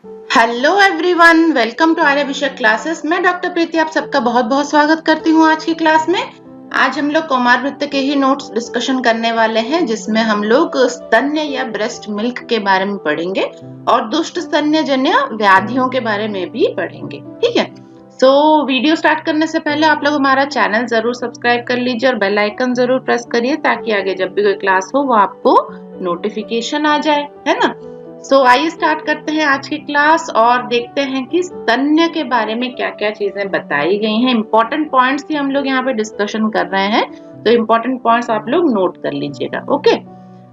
Hello everyone, welcome to आर्य विषय classes. मैं doctor प्रीति आप सबका बहुत बहुत स्वागत करती हूँ आज की क्लास में। आज हम लोग कौमार वृत्त के ही नोट्स डिस्कशन करने वाले हैं, जिसमें हम लोग स्तन्य या ब्रेस्ट मिल्क के बारे में पढ़ेंगे और दुष्ट स्तन्यजन्य व्याधियों के बारे में भी पढ़ेंगे। ठीक है, सो वीडियो स्टार्ट करने से पहले आप लोग हमारा चैनल जरूर सब्सक्राइब कर लीजिए और बेल आइकन जरूर प्रेस करिए, ताकि आगे जब भी कोई क्लास हो वो आपको नोटिफिकेशन आ जाए, है ना। सो आइए स्टार्ट करते हैं आज की क्लास और देखते हैं कि स्तन्य के बारे में क्या क्या चीजें बताई गई हैं। इंपॉर्टेंट पॉइंट्स ही हम लोग यहाँ पे डिस्कशन कर रहे हैं, तो इंपॉर्टेंट पॉइंट्स आप लोग नोट कर लीजिएगा। ओके,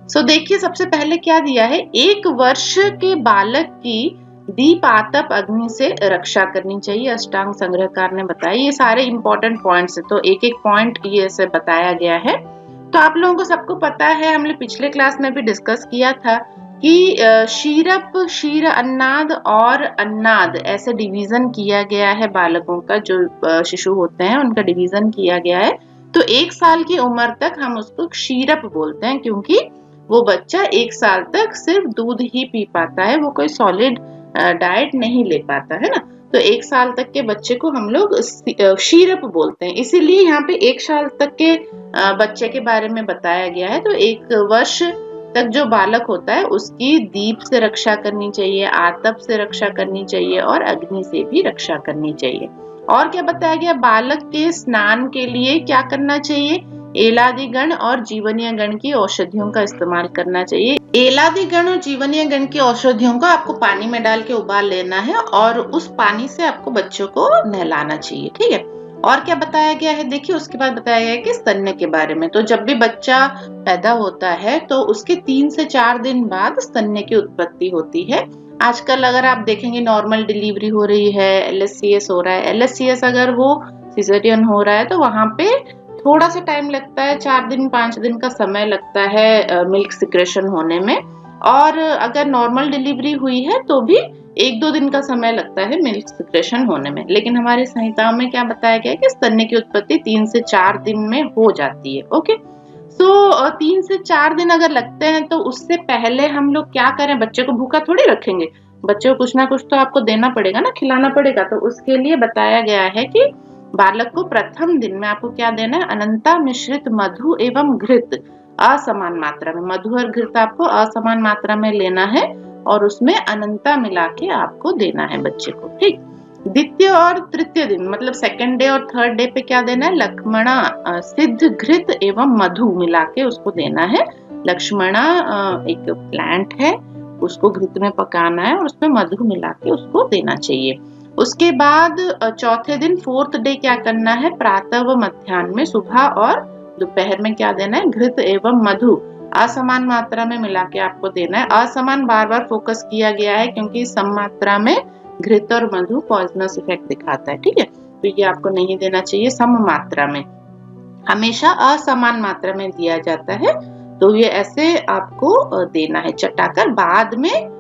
सो देखिए सबसे पहले क्या दिया है, 1 वर्ष के बालक की दीप आतप अग्नि से रक्षा करनी चाहिए, अष्टांग संग्रहकार ने बताया। ये सारे इंपॉर्टेंट पॉइंट्स है, तो एक एक पॉइंट ये से बताया गया है। तो आप लोगों को सबको पता है, हमने पिछले क्लास में भी डिस्कस किया था कि शीरप, शीर अन्नाद और अन्नाद ऐसे डिवीजन किया गया है बालकों का, जो शिशु होते हैं उनका डिवीजन किया गया है। तो 1 साल की उम्र तक हम उसको क्षीरप बोलते हैं, क्योंकि वो बच्चा 1 साल तक सिर्फ दूध ही पी पाता है, वो कोई सॉलिड डाइट नहीं ले पाता है ना। तो 1 साल तक के बच्चे को हम लोग क्षीरप बोलते हैं, इसीलिए यहाँ पे 1 साल तक के बच्चे के बारे में बताया गया है। तो 1 वर्ष तक जो बालक होता है उसकी दीप से रक्षा करनी चाहिए, आतप से रक्षा करनी चाहिए और अग्नि से भी रक्षा करनी चाहिए। और क्या बताया गया, बालक के स्नान के लिए क्या करना चाहिए, एलादि गण और जीवनीय गण की औषधियों का इस्तेमाल करना चाहिए। एलादि गण और जीवनीय गण की औषधियों को आपको पानी में डाल के उबाल लेना है और उस पानी से आपको बच्चों को नहलाना चाहिए। ठीक है, और क्या बताया गया है, देखिए उसके बाद बताया गया है कि स्तन्य के बारे में। तो जब भी बच्चा पैदा होता है तो उसके 3 से 4 दिन बाद स्तन्य की उत्पत्ति होती है। आजकल अगर आप देखेंगे नॉर्मल डिलीवरी हो रही है, LSCS हो रहा है, LSCS अगर हो सिजेरियन हो रहा है तो वहां पे थोड़ा सा टाइम लगता है, 4 दिन 5 दिन का समय लगता है मिल्क सिक्रेशन होने में। और अगर नॉर्मल डिलीवरी हुई है तो भी 1-2 दिन का समय लगता है मिल्क सिक्रेशन होने में। लेकिन हमारी संहिताओं में क्या बताया गया है कि स्तन्य की उत्पत्ति 3 से 4 दिन में हो जाती है। ओके, सो 3 से 4 दिन अगर लगते हैं तो उससे पहले हम लोग क्या करें, बच्चे को भूखा थोड़ी रखेंगे, बच्चे को कुछ ना कुछ तो आपको देना पड़ेगा ना, खिलाना पड़ेगा। तो उसके लिए बताया गया है कि बालक को प्रथम दिन में आपको क्या देना है, अनंता मिश्रित मधु एवं घृत असमान मात्रा में, मधु और घृत आपको असमान मात्रा में लेना है और उसमें अनंता मिला के आपको देना है बच्चे को। ठीक, द्वितीय और तृतीय दिन मतलब सेकंड डे और थर्ड डे पे क्या देना है, लक्ष्मणा सिद्ध घृत एवं मधु मिला के उसको देना है। लक्ष्मणा एक प्लांट है, उसको घृत में पकाना है और उसमें मधु मिला के उसको देना चाहिए। उसके बाद चौथे दिन फोर्थ डे क्या करना है, प्रातः व मध्याह्न में, सुबह और दोपहर में क्या देना है, घृत एवं मधु असमान मात्रा में मिला के आपको देना है। असमान बार बार फोकस किया गया है क्योंकि सम मात्रा में घृत और मधु पॉइजनस इफेक्ट दिखाता है। ठीक है, तो ये आपको नहीं देना चाहिए सम मात्रा में, हमेशा असमान मात्रा में दिया जाता है। तो ये ऐसे आपको देना है चटाकर। बाद में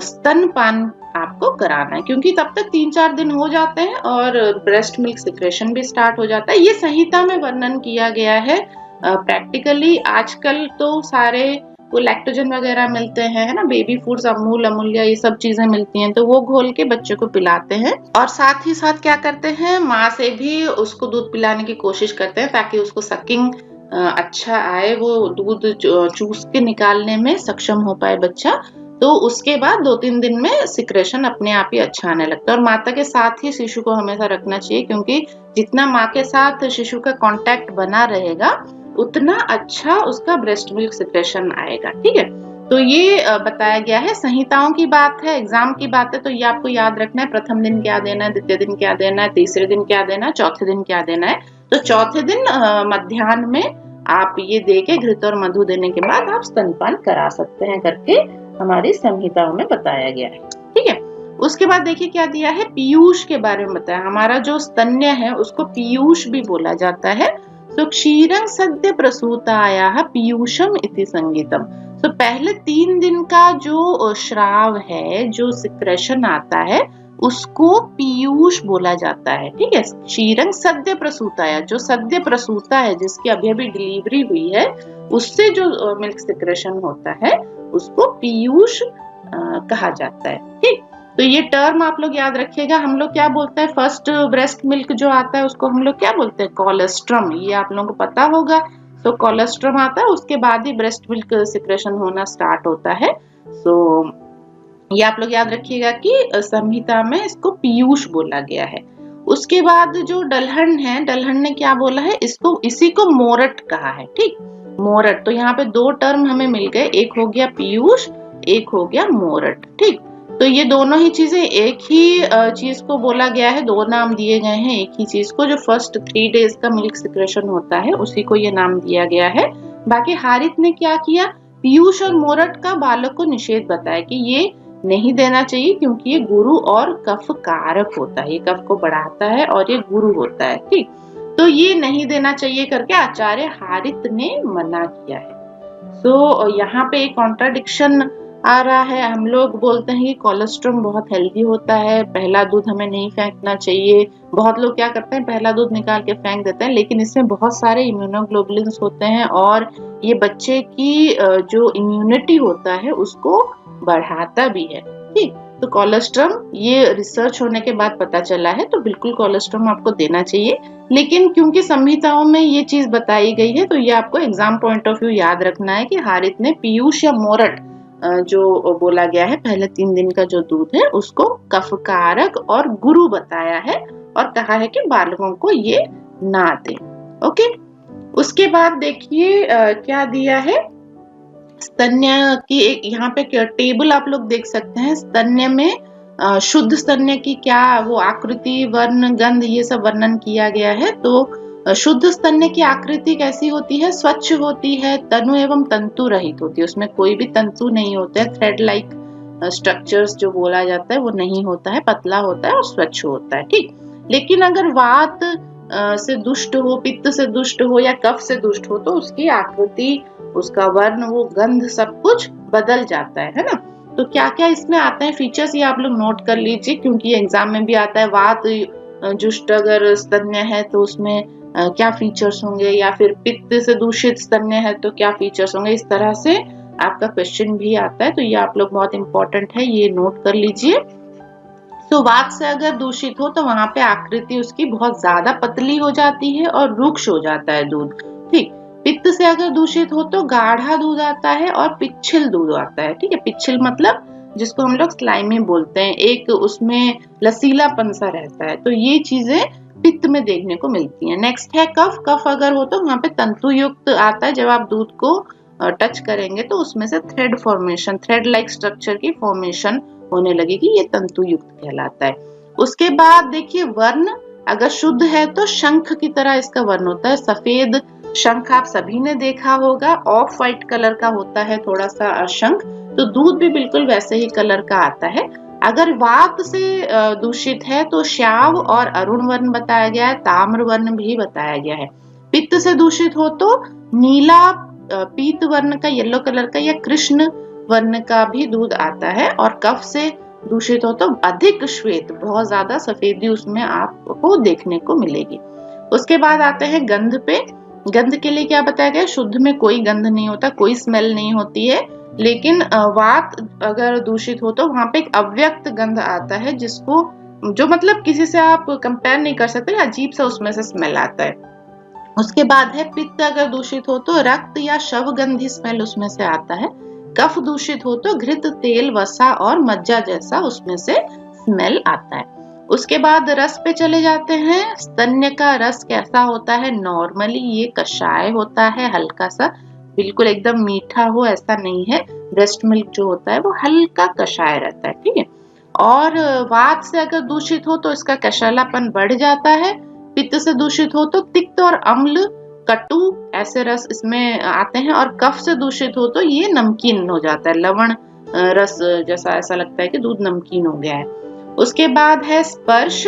स्तनपान आपको कराना है, क्योंकि तब तक 3-4 दिन हो जाते हैं और ब्रेस्ट मिल्क सिक्रेशन भी स्टार्ट हो जाता है। ये संहिता में वर्णन किया गया है। प्रैक्टिकली आजकल तो सारे वो लैक्टोजन वगैरह मिलते हैं, है ना, बेबी फूड्स, अमूल, अमूल्य, ये सब चीजें मिलती हैं, तो वो घोल के बच्चे को पिलाते हैं। और साथ ही साथ क्या करते हैं, माँ से भी उसको दूध पिलाने की कोशिश करते हैं ताकि उसको सकिंग अच्छा आए, वो दूध चूस के निकालने में सक्षम हो पाए बच्चा। तो उसके बाद 2-3 दिन में सिक्रेशन अपने आप ही अच्छा आने लगता है। और माता के साथ ही शिशु को हमेशा रखना चाहिए, क्योंकि जितना माँ के साथ शिशु का कांटेक्ट बना रहेगा उतना अच्छा उसका ब्रेस्ट मिल्क सिक्रेशन आएगा। ठीक है, तो ये बताया गया है। संहिताओं की बात है, एग्जाम की बात है, तो ये आपको याद रखना है, प्रथम दिन क्या देना है, द्वितीय दिन क्या देना है, तीसरे दिन क्या देना है, चौथे दिन क्या देना है। तो चौथे दिन मध्याह्न में आप ये दे के घृत और मधु देने के बाद आप स्तनपान करा सकते हैं करके हमारी संहिताओं में बताया गया है। ठीक है, उसके बाद देखिए क्या दिया है, पीयूष के बारे में बताया। हमारा जो स्तन्य है उसको पीयूष भी बोला जाता है। तो क्षीरं सद्य प्रसूतायाः पीयूषम इति संगीतम। तो पहले 3 दिन का जो श्राव है, जो सिक्रेशन आता है, उसको पीयूष बोला जाता है। ठीक है, क्षीरं सद्य प्रसूताया, जो सद्य प्रसूता है, जिसकी अभी अभी डिलीवरी हुई है, उससे जो मिल्क सिक्रेशन होता है उसको पीयूष कहा जाता है। ठीक, तो ये टर्म आप लोग याद रखिएगा। हम लोग क्या बोलते हैं, फर्स्ट ब्रेस्ट मिल्क जो आता है उसको हम लोग क्या बोलते हैं, कोलेस्ट्रम। ये आप लोगों को पता होगा। तो कोलेस्ट्रम आता है, उसके बाद ही ब्रेस्ट मिल्क सिक्रेशन होना स्टार्ट होता है। सो ये आप लोग याद रखिएगा कि संहिता में इसको पीयूष बोला गया है। उसके बाद जो डलहन है, डलहन ने क्या बोला है, इसको इसी को मोरट कहा है। ठीक, मोरट। तो यहाँ पे दो टर्म हमें मिल गए, एक हो गया पीयूष, एक हो गया मोरट। ठीक, तो ये दोनों ही चीजें एक ही चीज को बोला गया है, दो नाम दिए गए हैं एक ही चीज को। जो फर्स्ट 3 डेज का मिल्क सिक्रेशन होता है उसी को ये नाम दिया गया है। बाकी हारित ने क्या किया, पीयूष और मोरट का बालक को निषेध बताया कि ये नहीं देना चाहिए, क्योंकि ये गुरु और कफ कारक होता है, ये कफ को बढ़ाता है और ये गुरु होता है। ठीक, तो ये नहीं देना चाहिए करके आचार्य हारित ने मना किया है। सो यहाँ पे एक कॉन्ट्राडिक्शन आ रहा है। हम लोग बोलते हैं कि कोलेस्ट्रॉल बहुत हेल्दी होता है, पहला दूध हमें नहीं फेंकना चाहिए। बहुत लोग क्या करते हैं, पहला दूध निकाल के फेंक देते हैं, लेकिन इसमें बहुत सारे इम्यूनोग्लोबुलिन्स होते हैं और ये बच्चे की जो इम्यूनिटी होता है उसको बढ़ाता भी है। ठीक, तो कोलेस्ट्रॉल ये रिसर्च होने के बाद पता चला है, तो बिल्कुल कोलेस्ट्रॉल आपको देना चाहिए। लेकिन क्योंकि संहिताओं में ये चीज बताई गई है, तो ये आपको एग्जाम पॉइंट ऑफ व्यू याद रखना है कि हारित ने पीयूष या मोरट जो बोला गया है पहले 3 दिन का जो दूध है उसको कफकारक और गुरु बताया है और कहा है कि बालकों को ये ना दें। ओके, उसके बाद देखिए क्या दिया है, स्तन्य की एक यहाँ पे टेबल आप लोग देख सकते हैं। स्तन्य में शुद्ध स्तन्य की क्या वो आकृति, वर्ण, गंध, ये सब वर्णन किया गया है। तो शुद्ध स्तन्य की आकृति कैसी होती है, स्वच्छ होती है, तनु एवं तंतु रहित होती है, उसमें कोई भी तंतु नहीं होते हैं, थ्रेड लाइक स्ट्रक्चर्स जो बोला जाता है वो नहीं होता है, पतला होता है और स्वच्छ होता है। ठीक, लेकिन अगर वात से दुष्ट हो, पित्त से दुष्ट हो या कफ से दुष्ट हो तो उसकी आकृति, उसका वर्ण, वो गंध, सब कुछ बदल जाता है ना। तो क्या क्या इसमें आते हैं फीचर्स, ये आप लोग नोट कर लीजिए, क्योंकि एग्जाम में भी आता है। वात जुष्ट अगर स्तन्य है तो उसमें क्या फीचर्स होंगे, या फिर पित्त से दूषित स्तन्य है तो क्या फीचर्स होंगे, इस तरह से आपका क्वेश्चन भी आता है। तो ये आप लोग बहुत इंपॉर्टेंट है, ये नोट कर लीजिए। तो वात से अगर दूषित हो तो वहां पे आकृति उसकी बहुत ज्यादा पतली हो जाती है और रुक्ष हो जाता है दूध। ठीक, पित्त से अगर दूषित हो तो गाढ़ा दूध आता है और पिच्छिल दूध आता है। ठीक है, पिच्छिल मतलब जिसको हम लोग स्लाइमी बोलते हैं, एक उसमें लसीलापन सा रहता है। तो ये चीजें पित्त में देखने को मिलती है। नेक्स्ट है कफ। कफ अगर हो तो वहां पे तंतु युक्त आता है, जब आप दूध को टच करेंगे तो उसमें से thread formation, thread like structure की फॉर्मेशन होने लगेगी, ये तंतु युक्त कहलाता है। उसके बाद देखिए वर्ण, अगर शुद्ध है तो शंख की तरह इसका वर्ण होता है, सफेद शंख आप सभी ने देखा होगा, ऑफ व्हाइट कलर का होता है थोड़ा सा शंख, तो दूध भी बिल्कुल वैसे ही कलर का आता है। अगर वात से दूषित है तो श्याव और अरुण वर्ण बताया गया है, ताम्र वर्ण भी बताया गया है। पित्त से दूषित हो तो नीला पीत वर्ण का, येलो कलर का या कृष्ण वर्ण का भी दूध आता है। और कफ से दूषित हो तो अधिक श्वेत, बहुत ज्यादा सफेदी उसमें आपको देखने को मिलेगी। उसके बाद आते हैं गंध पे। गंध के लिए क्या बताया गया, शुद्ध में कोई गंध नहीं होता, कोई स्मेल नहीं होती है, लेकिन वात अगर दूषित हो तो वहां पे एक अव्यक्त गंध आता है, जिसको जो मतलब किसी से आप कंपेयर नहीं कर सकते, अजीब सा उसमें से स्मेल आता है। उसके बाद है पित्त अगर दूषित हो तो रक्त या शवगंधी स्मेल उसमें से आता है। कफ दूषित हो तो घृत, तेल, वसा और मज्जा जैसा उसमें से स्मेल आता है। उसके बाद रस पे चले जाते हैं। स्तन्य का रस कैसा होता है, नॉर्मली ये कषाय होता है, हल्का सा, बिल्कुल एकदम मीठा हो ऐसा नहीं है। ब्रेस्ट मिल्क जो होता है वो हल्का कषाय रहता है। ठीक है, और वात से अगर दूषित हो तो इसका कषालापन बढ़ जाता है। पित्त से दूषित हो तो तिक्त और अम्ल, कटु ऐसे रस इसमें आते हैं। और कफ से दूषित हो तो ये नमकीन हो जाता है, लवण रस जैसा, ऐसा लगता है कि दूध नमकीन हो गया है। उसके बाद है स्पर्श।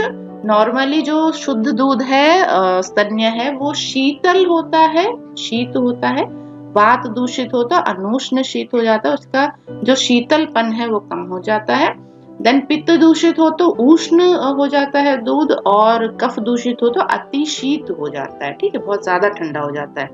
नॉर्मली जो शुद्ध दूध है, स्तन्य है, वो शीतल होता है, शीत होता है। वात दूषित हो तो अनुष्ण शीत हो जाता है, उसका जो शीतलपन है वो कम हो जाता है। देन पित्त दूषित हो तो उष्ण हो जाता है दूध, और कफ दूषित हो तो अति शीत हो जाता है। ठीक है, बहुत ज्यादा ठंडा हो जाता है।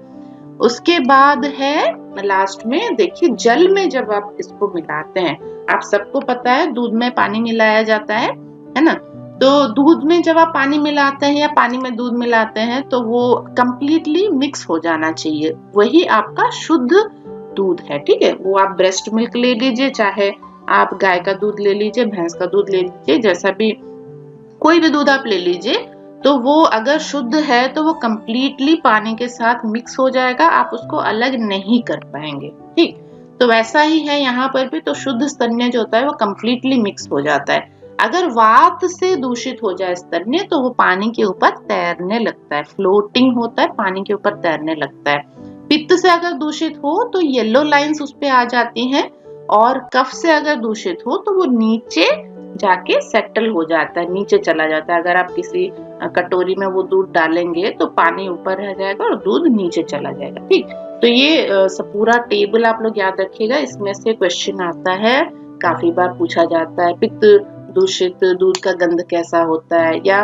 उसके बाद है लास्ट में, देखिए जल में जब आप इसको मिलाते हैं, आप सबको पता है दूध में पानी मिलाया जाता है ना। तो दूध में जब आप पानी मिलाते हैं या पानी में दूध मिलाते हैं तो वो कंप्लीटली मिक्स हो जाना चाहिए, वही आपका शुद्ध दूध है। ठीक है, वो आप ब्रेस्ट मिल्क ले लीजिए, चाहे आप गाय का दूध ले लीजिए, भैंस का दूध ले लीजिए, जैसा भी कोई भी दूध आप ले लीजिए, तो वो अगर शुद्ध है तो वो कंप्लीटली पानी के साथ मिक्स हो जाएगा, आप उसको अलग नहीं कर पाएंगे। ठीक, तो वैसा ही है यहाँ पर भी। तो शुद्ध स्तन्य जो होता है वो कंप्लीटली मिक्स हो जाता है। अगर वात से दूषित हो जाए स्तन्य तो वो पानी के ऊपर तैरने लगता है, फ्लोटिंग होता है, पानी के ऊपर तैरने लगता है। पित्त से अगर दूषित हो तो येलो लाइंस उस पे आ जाती हैं, और कफ से अगर दूषित हो तो वो नीचे जाके सेटल हो जाता है, नीचे चला जाता है। अगर आप किसी कटोरी में वो दूध डालेंगे तो पानी ऊपर रह जाएगा और दूध नीचे चला जाएगा। ठीक, तो ये पूरा टेबल आप लोग याद रखिएगा, इसमें से क्वेश्चन आता है, काफी बार पूछा जाता है। पित्त दूषित दूध का गंध कैसा होता है, या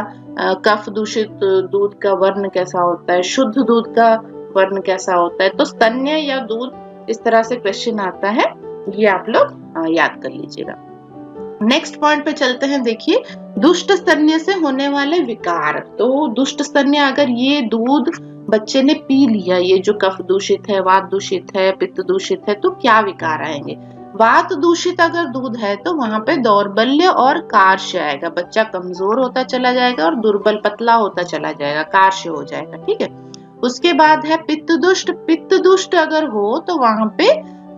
कफ दूषित दूध का वर्ण कैसा होता है, शुद्ध दूध का वर्ण कैसा होता है। तो स्तन्य या दूध, इस तरह से क्वेश्चन आता है, ये आप लोग याद कर लीजिएगा। नेक्स्ट पॉइंट पे चलते हैं। देखिए दुष्ट स्तन्य से होने वाले विकार। तो दुष्ट स्तन्य, अगर ये दूध बच्चे ने पी लिया, ये जो कफ दूषित है, वात दूषित है, पित्त दूषित है, तो क्या विकार आएंगे। वात दूषित अगर दूध है तो वहां पे दौर्बल्य और कार्श्य आएगा, बच्चा कमजोर होता चला जाएगा और दुर्बल पतला होता चला जाएगा, कार्श्य हो जाएगा। ठीक है, उसके बाद है पित्त दुष्ट। पित्त दुष्ट अगर हो तो वहां पे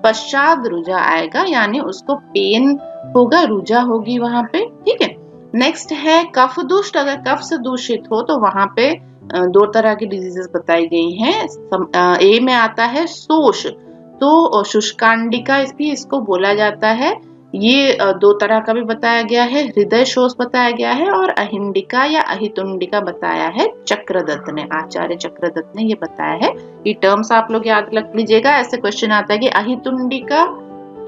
पश्चात रुजा आएगा, यानी उसको पेन होगा, रुजा होगी वहां पे। ठीक है, नेक्स्ट है कफ दुष्ट। अगर कफ से दूषित हो तो वहां पे दो तरह की डिजीजेस बताई गई हैं। ए में आता है शोष, तो शुष्कांडिका इसको बोला जाता है। ये दो तरह का भी बताया गया है, हृदय शोष बताया गया है, और अहिंडिका या अहितुंडिका बताया है चक्रदत्त ने, आचार्य चक्रदत्त ने ये बताया है। ये टर्म्स आप लोग याद रख लीजिएगा। ऐसे क्वेश्चन आता है कि अहितुंडिका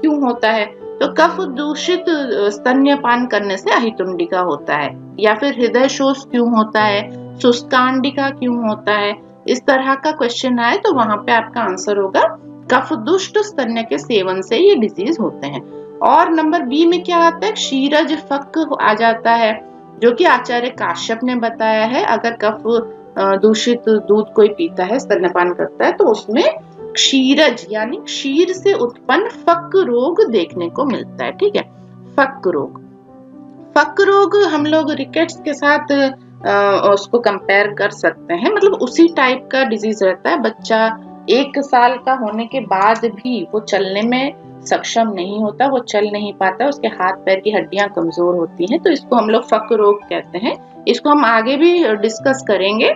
क्यों होता है, तो कफ दूषित स्तन्यपान करने से अहितुंडिका होता है, या फिर हृदय शोष क्यों होता है, शुष्कांडिका क्यों होता है। इस तरह का क्वेश्चन आए तो वहां पे आपका आंसर होगा कफ दुष्ट स्तन्य के सेवन से ये डिजीज होते हैं। और नंबर बी में क्या आता है, क्षीरज फक आ जाता है, जो कि आचार्य काश्यप ने बताया है। अगर कफ दूषित दूध कोई पीता है, स्तन्यपान करता है, तो उसमें क्षीरज यानी क्षीर से उत्पन्न फक रोग देखने को मिलता है। ठीक है, फक रोग। फक रोग हम लोग रिकेट्स के साथ उसको कंपेयर कर सकते हैं, मतलब उसी टाइप का डिजीज रहता है। बच्चा 1 साल का होने के बाद भी वो चलने में सक्षम नहीं होता, वो चल नहीं पाता, उसके हाथ पैर की हड्डियां कमजोर होती हैं, तो इसको हम लोग फक रोग कहते हैं। इसको हम आगे भी डिस्कस करेंगे।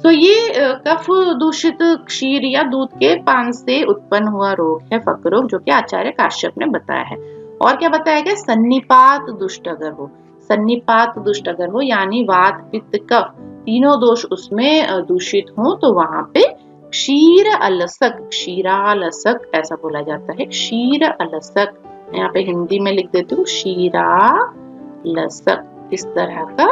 तो ये कफ दूषित क्षीर या दूध के पान से उत्पन्न हुआ रोग है फक रोग, जो कि आचार्य काश्यप ने बताया है। और क्या बताया गया, सन्निपात दुष्ट अगर हो, सन्निपात दुष्ट अगर हो यानी वात पित्त कफ तीनों दोष उसमें दूषित हो, तो वहां पे क्षीर अलसक, क्षीरालसक ऐसा बोला जाता है, क्षीर अलसक। यहाँ पे हिंदी में लिख देती हूँ, क्षीरालसक। इस तरह का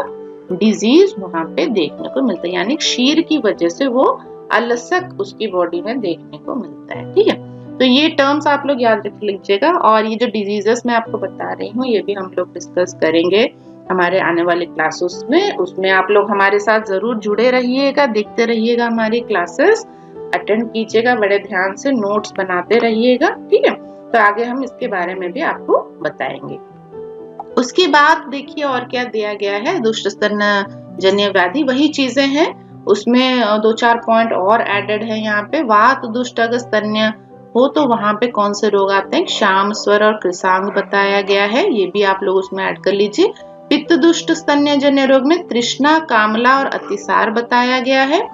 डिजीज वहां पे देखने को मिलता है, यानी क्षीर की वजह से वो अलसक उसकी बॉडी में देखने को मिलता है। ठीक है, तो ये टर्म्स आप लोग याद रख लीजिएगा। और ये जो डिजीजेस मैं आपको बता रही हूँ ये भी हम लोग डिस्कस करेंगे हमारे आने वाले क्लासेस में। उसमें आप लोग हमारे साथ जरूर जुड़े रहिएगा, देखते रहिएगा, हमारी क्लासेस अटेंड कीजिएगा, बड़े ध्यान से नोट्स बनाते रहिएगा। ठीक है, तो आगे हम इसके बारे में भी आपको बताएंगे। उसके बाद देखिए और क्या दिया गया है, दुष्ट स्तन्य जन्य व्याधि, वही चीजें हैं, उसमें 2-4 पॉइंट और एडेड है यहाँ पे। वात दुष्ट अगर स्तन्य हो तो वहां पे कौन से रोग आते हैं, क्षाम स्वर और कृसांग बताया गया है, ये भी आप लोग उसमें ऐड कर लीजिए। पित्त दुष्ट स्तन्य जन्य रोग में तृष्णा, कामला और अतिसार बताया गया है।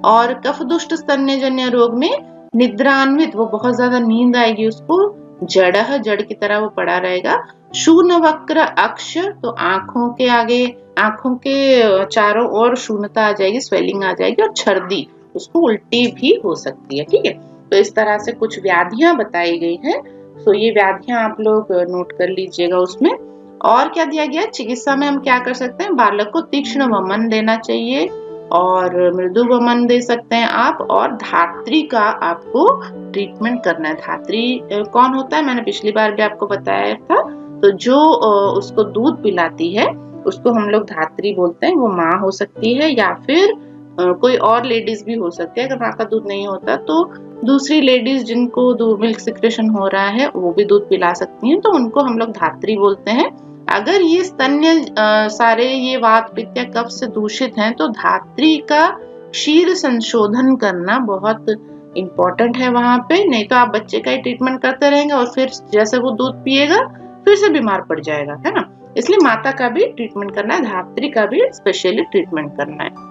और कफ दुष्ट स्तन्य जन्य रोग में निद्रान्वित, वो बहुत ज्यादा नींद आएगी उसको, जड़ की तरह वो पड़ा रहेगा। शून्य वक्र अक्ष, तो आंखों के आगे, आंखों के चारों ओर शून्यता आ जाएगी, स्वेलिंग आ जाएगी। और छर्दी, उसको उल्टी भी हो सकती है। ठीक है, तो इस तरह से कुछ व्याधियां बताई गई हैं। तो ये व्याधियां आप लोग नोट कर लीजिएगा उसमें। और क्या दिया गया, चिकित्सा में हम क्या कर सकते हैं, बालक को तीक्ष्ण वमन देना चाहिए, और मृदु वमन दे सकते हैं आप, और धात्री का आपको ट्रीटमेंट करना है। धात्री कौन होता है, मैंने पिछली बार भी आपको बताया था। तो जो उसको दूध पिलाती है उसको हम लोग धात्री बोलते हैं। वो माँ हो सकती है या फिर कोई और लेडीज भी हो सकती है। अगर माँ का दूध नहीं होता तो दूसरी लेडीज जिनको मिल्क सिक्रेशन हो रहा है वो भी दूध पिला सकती हैं, तो उनको हम लोग धात्री बोलते हैं। अगर ये स्तन्य सारे ये वात पित्त या कफ से दूषित हैं तो धात्री का क्षीर संशोधन करना बहुत इम्पोर्टेंट है वहां पे। नहीं तो आप बच्चे का ही ट्रीटमेंट करते रहेंगे और फिर जैसे वो दूध पिएगा फिर से बीमार पड़ जाएगा, है ना। इसलिए माता का भी ट्रीटमेंट करना है, धात्री का भी स्पेशली ट्रीटमेंट करना है।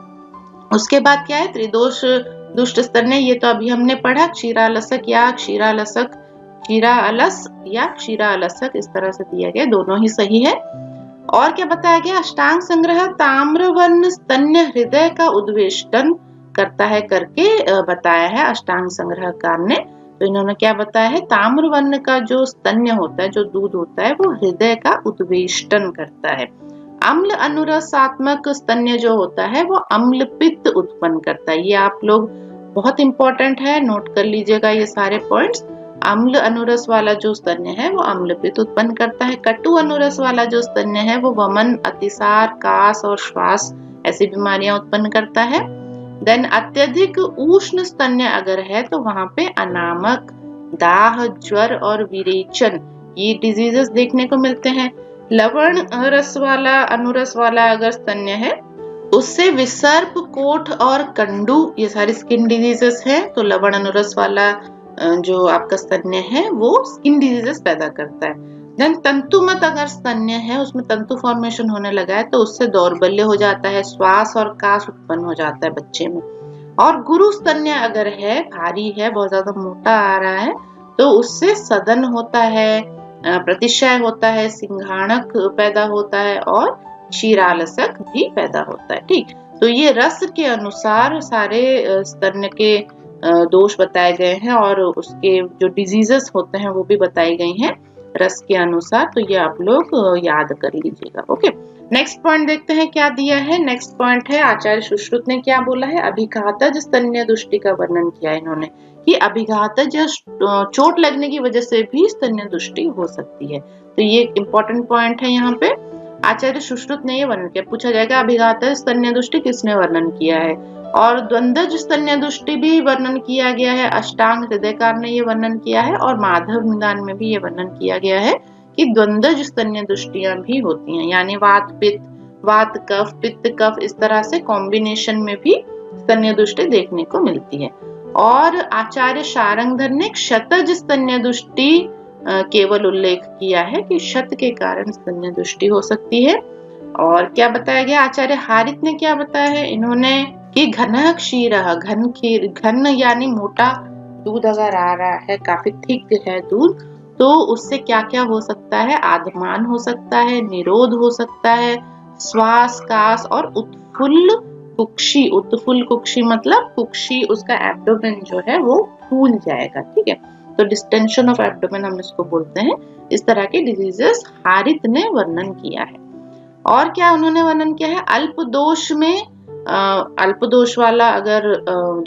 उसके बाद क्या है, त्रिदोष दुष्ट स्तन्य, ये तो अभी हमने पढ़ा। क्षीरालसक या क्षीरालसक, क्षीरालस या क्षीरालसक इस तरह से दिया गया, दोनों ही सही है। और क्या बताया गया, अष्टांग संग्रह ताम्रवर्ण स्तन्य हृदय का उद्वेष्टन करता है करके बताया है अष्टांग संग्रहकार ने। तो इन्होंने क्या बताया है, ताम्रवर्ण का जो स्तन्य होता है, जो दूध होता है, वो हृदय का उद्वेष्टन करता है। अम्ल अनुरसात्मक स्तन्य जो होता है वो अम्ल पित्त उत्पन्न करता है। ये आप लोग बहुत इंपॉर्टेंट है, नोट कर लीजिएगा ये सारे पॉइंट्स। अम्ल अनुरस वाला जो स्तन्य है वो अम्ल पित्त उत्पन्न करता है। कटु अनुरस वाला जो स्तन्य है वो वमन, अतिसार, कास और श्वास ऐसी बीमारियां उत्पन्न करता है। देन अत्यधिक उष्ण स्तन्य अगर है तो वहां पे अनामक, दाह, ज्वर और विरेचन ये डिजीजेस देखने को मिलते हैं। लवण रस वाला, अनुरस वाला अगर स्तन्य है उससे विसर्प, कोठ और कंडू ये सारी स्किन डिजीजेस हैं। तो लवण अनुरस वाला जो आपका स्तन्य है वो स्किन डिजीजेस पैदा करता है। देन तंतुमत अगर स्तन्य है, उसमें तंतु फॉर्मेशन होने लगा है, तो उससे दौर्बल्य हो जाता है, श्वास और कास उत्पन्न हो जाता है बच्चे में। और गुरु स्तन्य अगर है, भारी है, बहुत ज्यादा मोटा आ रहा है, तो उससे सदन होता है, प्रतिशय होता है, सिंघाणक पैदा होता है और क्षीरालसक भी पैदा होता है। ठीक, तो ये रस के अनुसार सारे स्तन्य के दोष बताए गए हैं और उसके जो डिजीजेस होते हैं वो भी बताई गई हैं रस के अनुसार। तो ये आप लोग याद कर लीजिएगा। ओके, नेक्स्ट पॉइंट देखते हैं क्या दिया है। नेक्स्ट पॉइंट है, आचार्य सुश्रुत ने क्या बोला है, अभिघातज स्तन्य दुष्टि का वर्णन किया इन्होंने कि अभिघातज या चोट लगने की वजह से भी स्तन्य दुष्टि हो सकती है। तो ये इंपॉर्टेंट पॉइंट है यहाँ पे। आचार्य सुश्रुत ने ये वर्णन किया। पूछा जाएगा अभिघातज स्तन्य दुष्टि किसने वर्णन किया है, और द्वंद्वज स्तन्य दुष्टि भी वर्णन किया गया है, अष्टांग हृदयकार ने ये वर्णन किया है, और माधव निदान में भी ये वर्णन किया गया है कि द्वंद्वज स्तन्य दुष्टियां भी होती हैं, यानी वात पित्त, वात कफ, पित्त कफ, इस तरह से कॉम्बिनेशन में भी स्तन्य दुष्टि देखने को मिलती है। और आचार्य शारंगधर ने क्षतज स्तन्य दुष्टि केवल उल्लेख किया है कि क्षत के कारण स्तन्य दुष्टि हो सकती है। और क्या बताया गया, आचार्य हारित ने क्या बताया है इन्होंने कि घन क्षीरः, घन यानी मोटा दूध अगर आ रहा है, काफी थिक है दूध, तो उससे क्या क्या हो सकता है, आधमान हो सकता है, निरोध हो सकता है, श्वास, कास और उत्फुल्ल कुक्षी। उत्फुल्ल कुक्षी मतलब कुक्षी, उसका एब्डोमेन जो है वो फूल जाएगा। ठीक है, तो डिस्टेंशन ऑफ एब्डोमेन हम इसको बोलते हैं। इस तरह के डिजीजेस हारित ने वर्णन किया है। और क्या उन्होंने वर्णन किया है, अल्प दोष में, अल्प दोष वाला अगर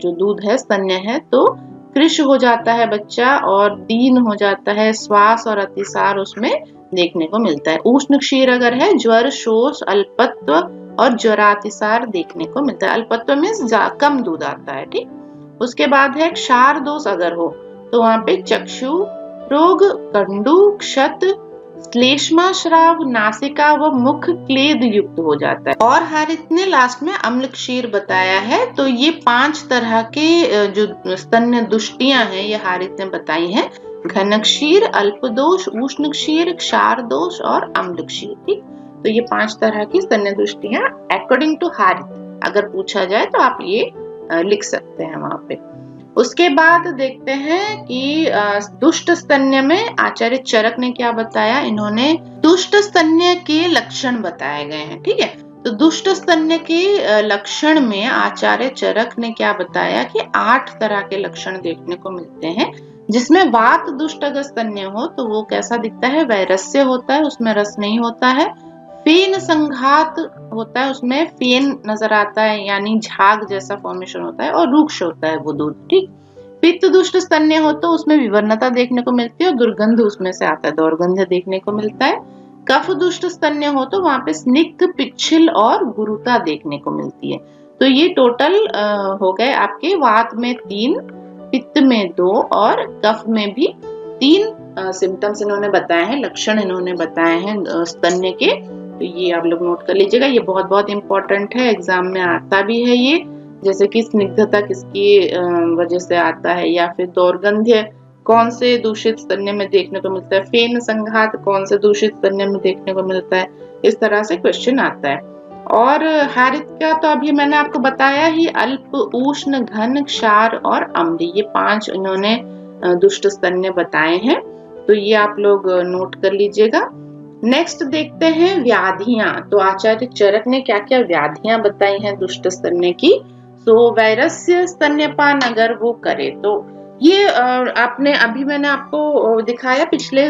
जो दूध है, स्तन्य है, तो कृश हो जाता है बच्चा और दीन हो जाता है, श्वास और अतिसार उसमें देखने को मिलता है। उष्ण क्षीर अगर है, ज्वर, शोष, अल्पत्व और ज्वरातिसार देखने को मिलता है। अल्पत्व मीन्स कम दूध आता है। ठीक, उसके बाद है क्षार दोष अगर हो तो वहां पे चक्षु रोग, कंडू, क्षत, श्लेष्मा श्राव, नासिका व मुख क्लेद युक्त हो जाता है। और हारित ने लास्ट में अम्ल क्षीर बताया है। तो ये 5 तरह के जो स्तन्य दुष्टियां हैं ये हारित ने बताई हैं, घन क्षीर, अल्प दोष, उष्ण क्षीर, क्षार दोष और अम्ल क्षीर। ठीक, तो ये 5 तरह की स्तन्य दुष्टियां अकॉर्डिंग टू हारित अगर पूछा जाए तो आप ये लिख सकते हैं वहां पे। उसके बाद देखते हैं कि दुष्ट स्तन्य में आचार्य चरक ने क्या बताया, इन्होंने दुष्ट स्तन्य के लक्षण बताए गए हैं। ठीक है, तो दुष्ट स्तन्य के लक्षण में आचार्य चरक ने क्या बताया कि 8 तरह के लक्षण देखने को मिलते हैं, जिसमें वात दुष्ट अगर स्तन्य हो तो वो कैसा दिखता है, वैरस्य होता है, उसमें रस नहीं होता है। फेन संघात होता है, उसमें फेन नजर आता है यानी झाग जैसा फॉर्मेशन होता है और रूक्ष होता है वो दूध। ठीक। पित्त दुष्ट स्तन्य हो तो उसमें विवर्णता देखने को मिलती है और दुर्गंध उसमें से आता है, दौर्गंध देखने को मिलता है। कफ दुष्ट स्तन्य हो तो वहां पे स्निग्ध, पिच्छिल और गुरुता देखने को मिलती है। तो ये टोटल हो गए आपके वात में 3, पित्त में 2 और कफ में भी 3 सिम्टम्स इन्होंने बताए हैं, लक्षण इन्होंने बताए हैं स्तन्य के। तो ये आप लोग नोट कर लीजिएगा, ये बहुत बहुत इंपॉर्टेंट है, एग्जाम में आता भी है ये। जैसे कि स्निग्धता किसकी वजह से आता है, या फिर दौर्गंध्य कौन से दूषित स्तन्य में देखने को मिलता है, फेन संघात कौन से दूषित स्तन्य में देखने को मिलता है, इस तरह से क्वेश्चन आता है। और हारित का तो अभी मैंने आपको बताया ही, अल्प, उष्ण, घन, क्षार और अम्लीय, ये 5 इन्होंने दुष्ट स्तन्य बताए हैं। तो ये आप लोग नोट कर लीजिएगा। नेक्स्ट देखते हैं व्याधियां। तो आचार्य चरक ने क्या क्या व्याधियां बताई हैं दुष्ट स्तन्य की। तो वैरस्य स्तन्यपान अगर वो करे तो ये आपने अभी मैंने आपको दिखाया पिछले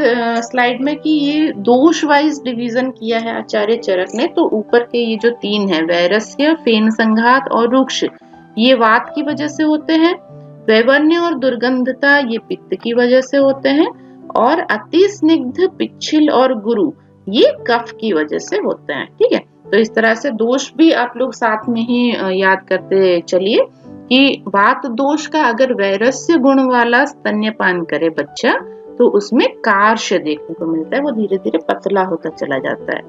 स्लाइड में कि ये दोष वाइज डिवीजन किया है आचार्य चरक ने। तो ऊपर के ये जो 3 है, वैरस्य, फेन संघात और रूक्ष, ये वात की वजह से होते हैं। वैवर्ण्य और दुर्गंधता ये पित्त की वजह से होते हैं। और अति स्निग्ध, पिच्छिल और गुरु ये कफ की वजह से होते हैं। ठीक है। तो इस तरह से दोष भी आप लोग साथ में ही याद करते चलिए कि वात दोष का अगर वैरस्य गुण वाला स्तन्यपान करे बच्चा तो उसमें कार्श देखने को मिलता है, वो धीरे धीरे पतला होता चला जाता है।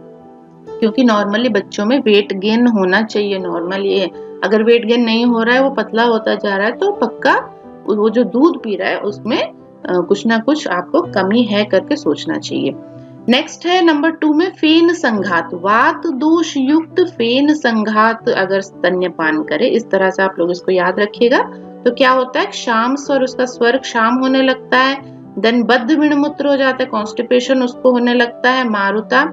क्योंकि नॉर्मली बच्चों में वेट गेन होना चाहिए, नॉर्मल ये अगर वेट गेन नहीं हो रहा है, वो पतला होता जा रहा है, तो पक्का वो जो दूध पी रहा है उसमें कुछ ना कुछ आपको कमी है करके सोचना चाहिए। नेक्स्ट है नंबर 2 में फेन संघात। वात दोष युक्त फेन संघात अगर स्तन्यपान करे, इस तरह से आप लोग इसको याद रखिएगा। तो क्या होता है, क्षाम स्वर, उसका स्वर क्षाम होने लगता है। देन बद्ध विणमूत्र हो जाता है, कॉन्स्टिपेशन उसको होने लगता है। मारुता,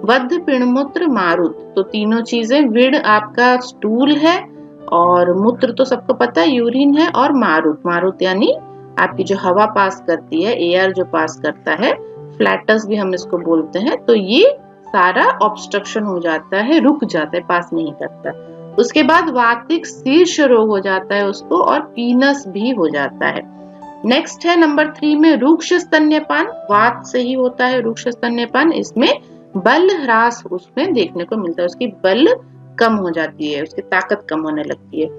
बद्ध, पिणमूत्र, मारुत, तो तीनों चीजें, विण आपका स्टूल है और मूत्र तो सबको पता है यूरिन है, और मारुत, मारुत यानी आपकी जो हवा पास करती है, एयर जो पास करता है, फ्लैटस भी हम इसको बोलते हैं। तो ये सारा ऑब्स्ट्रक्शन हो जाता है, रुक जाता है, पास नहीं करता। उसके बाद वातिक शीर्ष रोग हो जाता है उसको, और पीनस भी हो जाता है। नेक्स्ट है नंबर 3 में रूक्ष स्तन्यपान। वात से ही होता है रूक्ष स्तन्यपान। इसमें बल ह्रास उसमें देखने को मिलता है, उसकी बल कम हो जाती है, उसकी ताकत कम होने लगती है।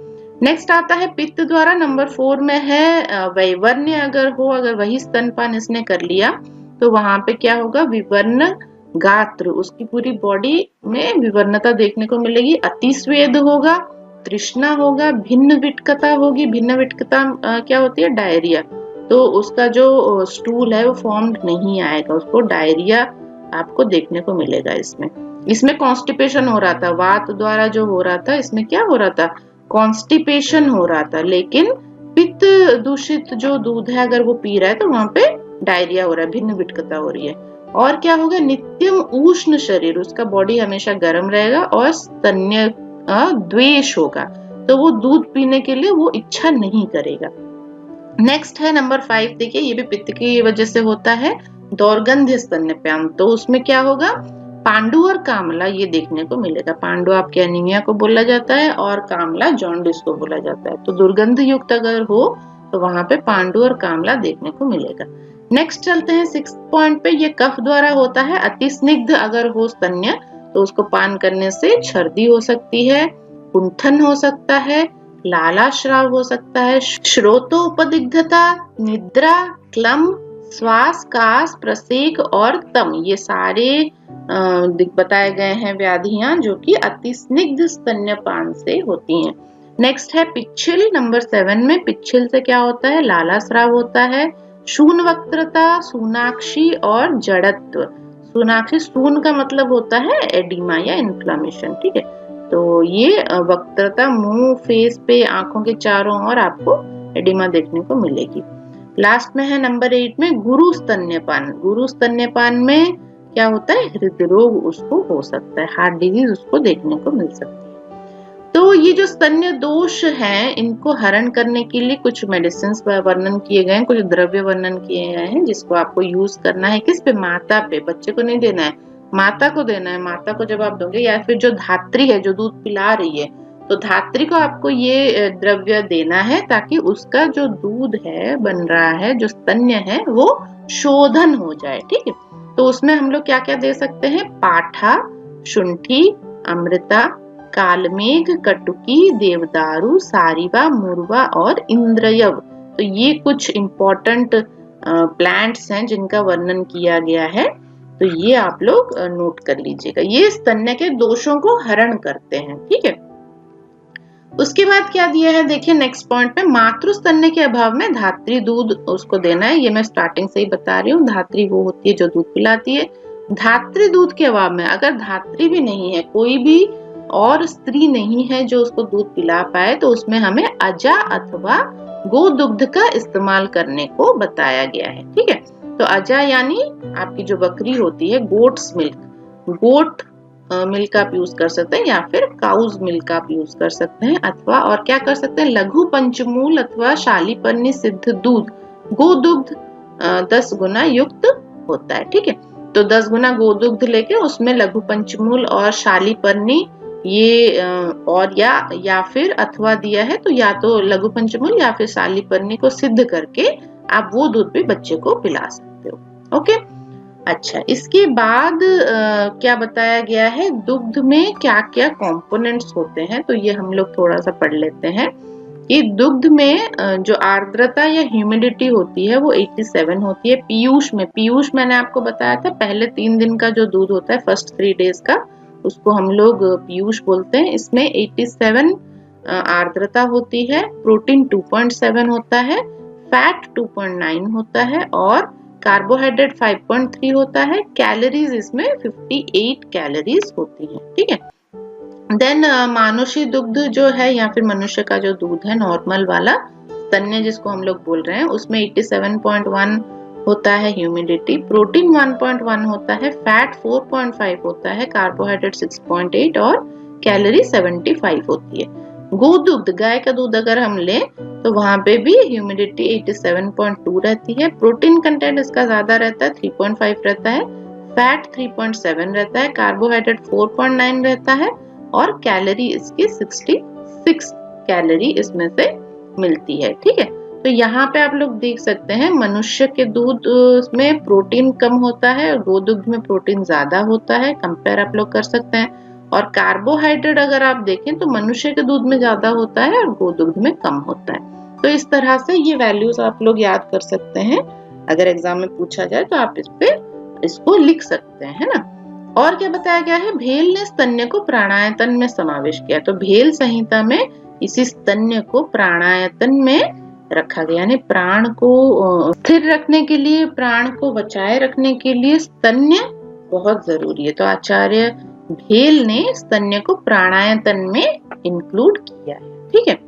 नेक्स्ट आता है पित्त द्वारा। नंबर 4 में है वैवर्ण्य अगर हो, अगर वही स्तनपान इसने कर लिया तो वहां पे क्या होगा, विवर्ण गात्र, उसकी पूरी बॉडी में विवर्णता देखने को मिलेगी। अतिस्वेद होगा, तृष्णा होगा, भिन्न विटकता होगी। भिन्न विटकता क्या होती है, डायरिया। तो उसका जो स्टूल है वो फॉर्म्ड नहीं आएगा, उसको डायरिया आपको देखने को मिलेगा। इसमें कॉन्स्टिपेशन हो रहा था, वात द्वारा जो हो रहा था, इसमें क्या हो रहा था, कॉन्स्टिपेशन हो रहा था। लेकिन पित्त दूषित जो दूध है अगर वो पी रहा है तो वहां पे डायरिया हो रहा है, भिन्न विटकता हो रही है। और क्या होगा, नित्यम उष्ण शरीर, उसका बॉडी हमेशा गर्म रहेगा, और स्तन्य द्वेष होगा, तो वो दूध पीने के लिए वो इच्छा नहीं करेगा। नेक्स्ट है नंबर 5, देखिए ये भी पित्त की वजह से होता है, दौर्गंध्य स्तन्यपान। तो उसमें क्या होगा, पांडु और कामला ये देखने को मिलेगा। पांडु आपके एनीमिया को बोला जाता है और कामला जॉन्डिस को बोला जाता है। तो दुर्गंध युक्त अगर हो तो वहां पे पांडु और कामला देखने को मिलेगा। नेक्स्ट चलते हैं 6 पॉइंट पे, ये कफ द्वारा होता है। अति स्निग्ध अगर हो स्तन्य तो उसको पान करने से छर्दी हो सकती है, कुंठन हो सकता है, लाला श्राव हो सकता है, श्रोतोपदिग्धता, निद्रा, क्लम, श्वास, कास, प्रसेक और तम, ये सारे बताए गए हैं व्याधियां जो कि अति स्निग्ध स्तन्यपान से होती हैं। नेक्स्ट है पिच्छिल। नंबर 7 में पिच्छिल से क्या होता है, लाला स्राव होता है, शून वक्त्रता, सूनाक्षी और जड़त्व। सूनाक्षी, सून का मतलब होता है एडिमा या इन्फ्लामेशन। ठीक है। तो ये वक्त्रता, मुंह, फेस पे, आंखों के चारों ओर आपको एडिमा देखने को मिलेगी। लास्ट में है नंबर 8 में गुरु स्तन्यपान। गुरु स्तन्यपान में क्या होता है, हृदय रोग उसको हो सकता है, हार्ट डिजीज उसको देखने को मिल सकती है। तो ये जो स्तन्य दोष हैं, इनको हरण करने के लिए कुछ मेडिसिन वर्णन किए गए हैं, कुछ द्रव्य वर्णन किए गए हैं, जिसको आपको यूज करना है। किस पे, माता पे, बच्चे को नहीं देना है, माता को देना है। माता को जब आप दोगे, या फिर जो धात्री है जो दूध पिला रही है, तो धात्री को आपको ये द्रव्य देना है ताकि उसका जो दूध है बन रहा है, जो स्तन्य है, वो शोधन हो जाए। ठीक है, तो उसमें हम लोग क्या क्या दे सकते हैं? पाठा, शुंठी, अमृता, कालमेघ, कटुकी, देवदारू, सारिवा, मुरवा और इंद्रयव। तो ये कुछ इंपॉर्टेंट प्लांट्स हैं जिनका वर्णन किया गया है, तो ये आप लोग नोट कर लीजिएगा। ये स्तन्य के दोषों को हरण करते हैं। ठीक है, उसके बाद क्या दिया है देखिए नेक्स्ट पॉइंट में, मातृ स्तन्य के अभाव में धात्री दूध उसको देना है। ये मैं स्टार्टिंग से ही बता रही हूँ, धात्री वो होती है जो दूध पिलाती है। धात्री दूध के अभाव में, अगर धात्री भी नहीं है, कोई भी और स्त्री नहीं है जो उसको दूध पिला पाए, तो उसमें हमें अजा अथवा गोदुग्ध का इस्तेमाल करने को बताया गया है। ठीक है, तो अजा यानी आपकी जो बकरी होती है, गोट्स मिल्क, गोट मिल्क आप यूज कर सकते हैं, या फिर काउज मिल्क आप यूज कर सकते हैं, अथवा और क्या कर सकते हैं, लघु पंचमूल अथवा शालीपर्णी सिद्ध दूध, गोदुग्ध 10 गुना युक्त होता है। ठीक है, तो 10 गुना गोदुग्ध लेके उसमें लघु पंचमूल और शालीपर्णी ये और या फिर अथवा दिया है, तो या तो लघु पंचमूल या फिर शालीपर्णी को सिद्ध करके आप वो दूध भी बच्चे को पिला सकते हो। ओके, अच्छा, इसके बाद क्या बताया गया है, दुग्ध में क्या क्या कंपोनेंट्स होते हैं, तो ये हम लोग थोड़ा सा पढ़ लेते हैं कि दुग्ध में जो आर्द्रता या ह्यूमिडिटी होती है वो 87 होती है। पीयूष में, पीयूष मैंने आपको बताया था, पहले 3 दिन का जो दूध होता है, फर्स्ट 3 डेज का, उसको हम लोग पीयूष बोलते हैं। इसमें 87 आर्द्रता होती है, प्रोटीन 2.7 होता है, फैट 2.9 होता है और कार्बोहाइड्रेट 5.3 होता है। कैलोरीज इसमें 58 कैलोरीज होती है। ठीक है, देन मानुषी दुग्ध जो है, या फिर मनुष्य का जो दूध है नॉर्मल वाला स्तन्य जिसको हम लोग बोल रहे हैं, उसमें 87.1 होता है ह्यूमिडिटी, प्रोटीन 1.1 होता है, फैट 4.5 होता है, कार्बोहाइड्रेट 6.8 और कैलोरी 75 होती है। गोदुग्ध, गाय का दूध अगर हम लें तो वहां पे भी ह्यूमिडिटी 87.2 रहती है, प्रोटीन कंटेंट इसका ज्यादा रहता है, 3.5 रहता है, फैट 3.7 रहता है, कार्बोहाइड्रेट 4.9 रहता है और कैलोरी इसकी 66 कैलोरी इसमें से मिलती है। ठीक है, तो यहाँ पे आप लोग देख सकते हैं मनुष्य के दूध में प्रोटीन कम होता है और गोदुग्ध में प्रोटीन ज्यादा होता है, कंपेयर आप लोग कर सकते हैं। और कार्बोहाइड्रेट अगर आप देखें तो मनुष्य के दूध में ज्यादा होता है और गोदुग्ध में कम होता है। तो इस तरह से ये वैल्यूज आप लोग याद कर सकते हैं, अगर एग्जाम में पूछा जाए तो आप इसको लिख सकते हैं, है ना। और क्या बताया गया है, भेल ने स्तन्य को प्राणायतन में समावेश किया। तो भेल संहिता में इसी स्तन्य को प्राणायतन में रखा गया, यानी प्राण को स्थिर रखने के लिए, प्राण को बचाए रखने के लिए स्तन्य बहुत जरूरी है। तो आचार्य भेल ने स्तन्य को प्राणायतन में इंक्लूड किया है। ठीक है,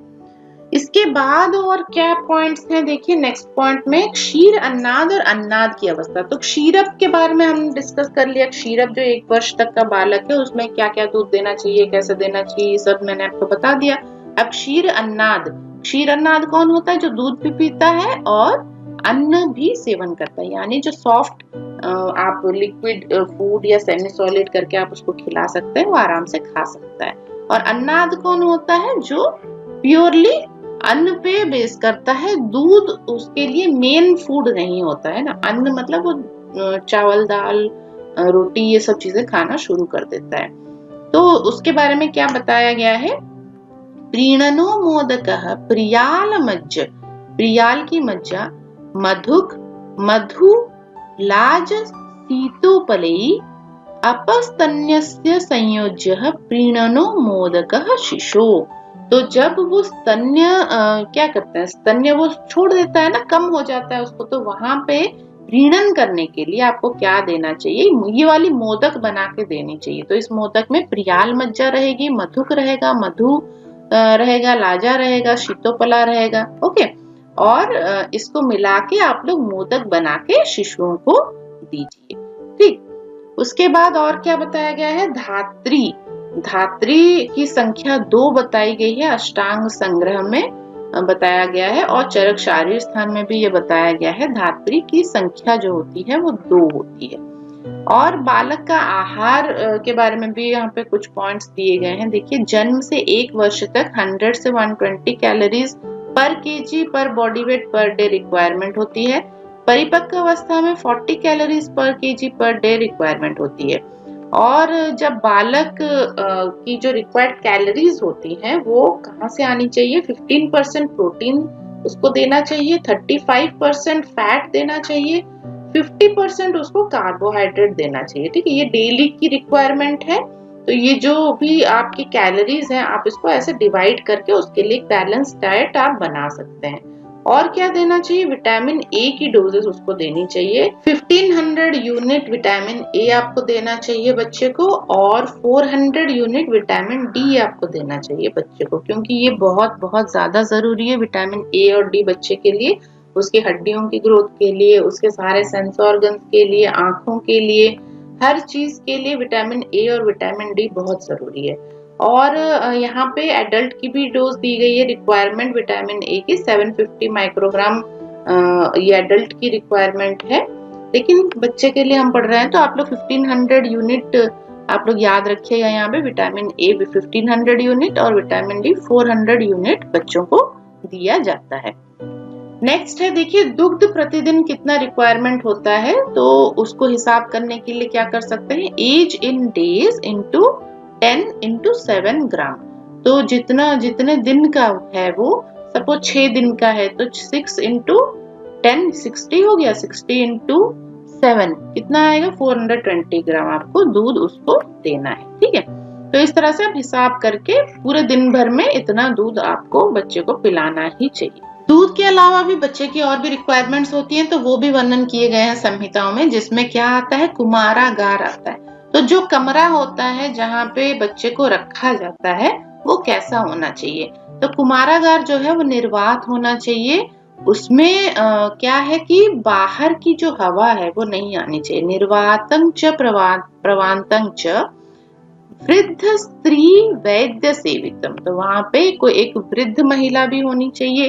इसके बाद और क्या पॉइंट्स हैं देखिए नेक्स्ट पॉइंट में, क्षीर अन्नाद और अन्नाद की अवस्था। तो क्षीरप के बारे में हम डिस्कस कर लिया। क्षीरप जो 1 वर्ष तक का बालक है उसमें क्या क्या दूध देना चाहिए, कैसे देना चाहिए, सब मैंने आपको बता दिया। अब क्षीर अन्नाद, क्षीर अन्नाद कौन होता है, जो दूध भी पीता है और अन्न भी सेवन करता है, यानी जो सॉफ्ट आप लिक्विड फूड या सेमी सॉलिड करके आप उसको खिला सकते हैं, वो आराम से खा सकता है। और अन्नाद कौन होता है, जो प्योरली अन्न पे बेस करता है, दूध उसके लिए मेन फूड नहीं होता है ना। अन्न मतलब वो चावल दाल रोटी ये सब चीजें खाना शुरू कर देता है। तो उसके बारे में क्या बताया गया है, प्रीणनो मोदकः प्रियाल मज्ज, प्रियाल की मज्जा, मधुक मधु लाज सीतोपलेयी अपस्तन्यस्य संयोज्यः प्रीणनो मोदकः शिशो। तो जब वो स्तन्य क्या करते हैं, स्तन्य वो छोड़ देता है ना, कम हो जाता है उसको, तो वहां पे प्रीणन करने के लिए आपको क्या देना चाहिए, ये वाली मोदक बना के देनी चाहिए। तो इस मोदक में प्रियाल मज्जा रहेगी, मधुक रहेगा, मधु रहेगा, लाजा रहेगा, शीतोपला रहेगा। ओके, और इसको मिला के आप लोग मोदक बना के शिशुओं को दीजिए। ठीक, उसके बाद और क्या बताया गया है, धात्री, धात्री की संख्या 2 बताई गई है, अष्टांग संग्रह में बताया गया है और चरक शारीर स्थान में भी ये बताया गया है, धात्री की संख्या जो होती है वो 2 होती है। और बालक का आहार के बारे में भी यहाँ पे कुछ पॉइंट्स दिए गए हैं। देखिए, जन्म से 1 वर्ष तक 100 से 120 कैलोरीज पर केजी पर body weight per day requirement होती है। परिपक्व अवस्था में 40 कैलोरीज पर केजी पर डे रिक्वायरमेंट होती है। और जब बालक की जो रिक्वायर्ड कैलोरीज होती हैं वो कहाँ से आनी चाहिए? 15% प्रोटीन उसको देना चाहिए, 35% फैट देना चाहिए, 50% उसको कार्बोहाइड्रेट देना चाहिए। ठीक है, ये डेली की रिक्वायरमेंट है। तो ये जो भी आपकी कैलोरीज हैं आप इसको ऐसे डिवाइड करके उसके लिए बैलेंस डाइट आप बना सकते हैं। और क्या देना चाहिए? विटामिन ए की डोजेस उसको देनी चाहिए। 1500 यूनिट विटामिन ए आपको देना चाहिए बच्चे को, और 400 यूनिट विटामिन डी आपको देना चाहिए बच्चे को, क्योंकि ये बहुत बहुत ज्यादा जरूरी है विटामिन ए और डी बच्चे के लिए, उसकी हड्डियों की ग्रोथ के लिए, उसके सारे सेंस ऑर्गन्स के लिए, आंखों के लिए, हर चीज के लिए विटामिन ए और विटामिन डी बहुत जरूरी है। और यहाँ पे एडल्ट की भी डोज दी गई है। रिक्वायरमेंट विटामिन ए की 750 माइक्रोग्राम ये एडल्ट की रिक्वायरमेंट है, लेकिन बच्चे के लिए हम पढ़ रहे हैं तो आप लोग 1500 यूनिट आप लोग याद रखिएगा। यहाँ पे विटामिन ए 1500 यूनिट और विटामिन डी 400 यूनिट बच्चों को दिया जाता है। नेक्स्ट है, देखिए, दुग्ध प्रतिदिन कितना रिक्वायरमेंट होता है, तो उसको हिसाब करने के लिए क्या कर सकते हैं? As in days into 10 into 7 gram. तो जितने दिन का है वो, सपोज 6 दिन का है तो 6 इंटू 10 60 हो गया, 60 इंटू 7 कितना आएगा? 420 ग्राम आपको दूध उसको देना है। ठीक है, तो इस तरह से आप हिसाब करके पूरे दिन भर में इतना दूध आपको बच्चे को पिलाना ही चाहिए। दूध के अलावा भी बच्चे की और भी रिक्वायरमेंट्स होती हैं, तो वो भी वर्णन किए गए हैं संहिताओं में, जिसमें क्या आता है? कुमारागार आता है। तो जो कमरा होता है जहाँ पे बच्चे को रखा जाता है वो कैसा होना चाहिए? तो कुमारागार जो है वो निर्वात होना चाहिए। उसमें क्या है कि बाहर की जो हवा है वो नहीं आनी चाहिए। निर्वातं च प्रवान्तं च वृद्ध स्त्री वैद्य सेवितम। तो वहां पे कोई एक वृद्ध महिला भी होनी चाहिए,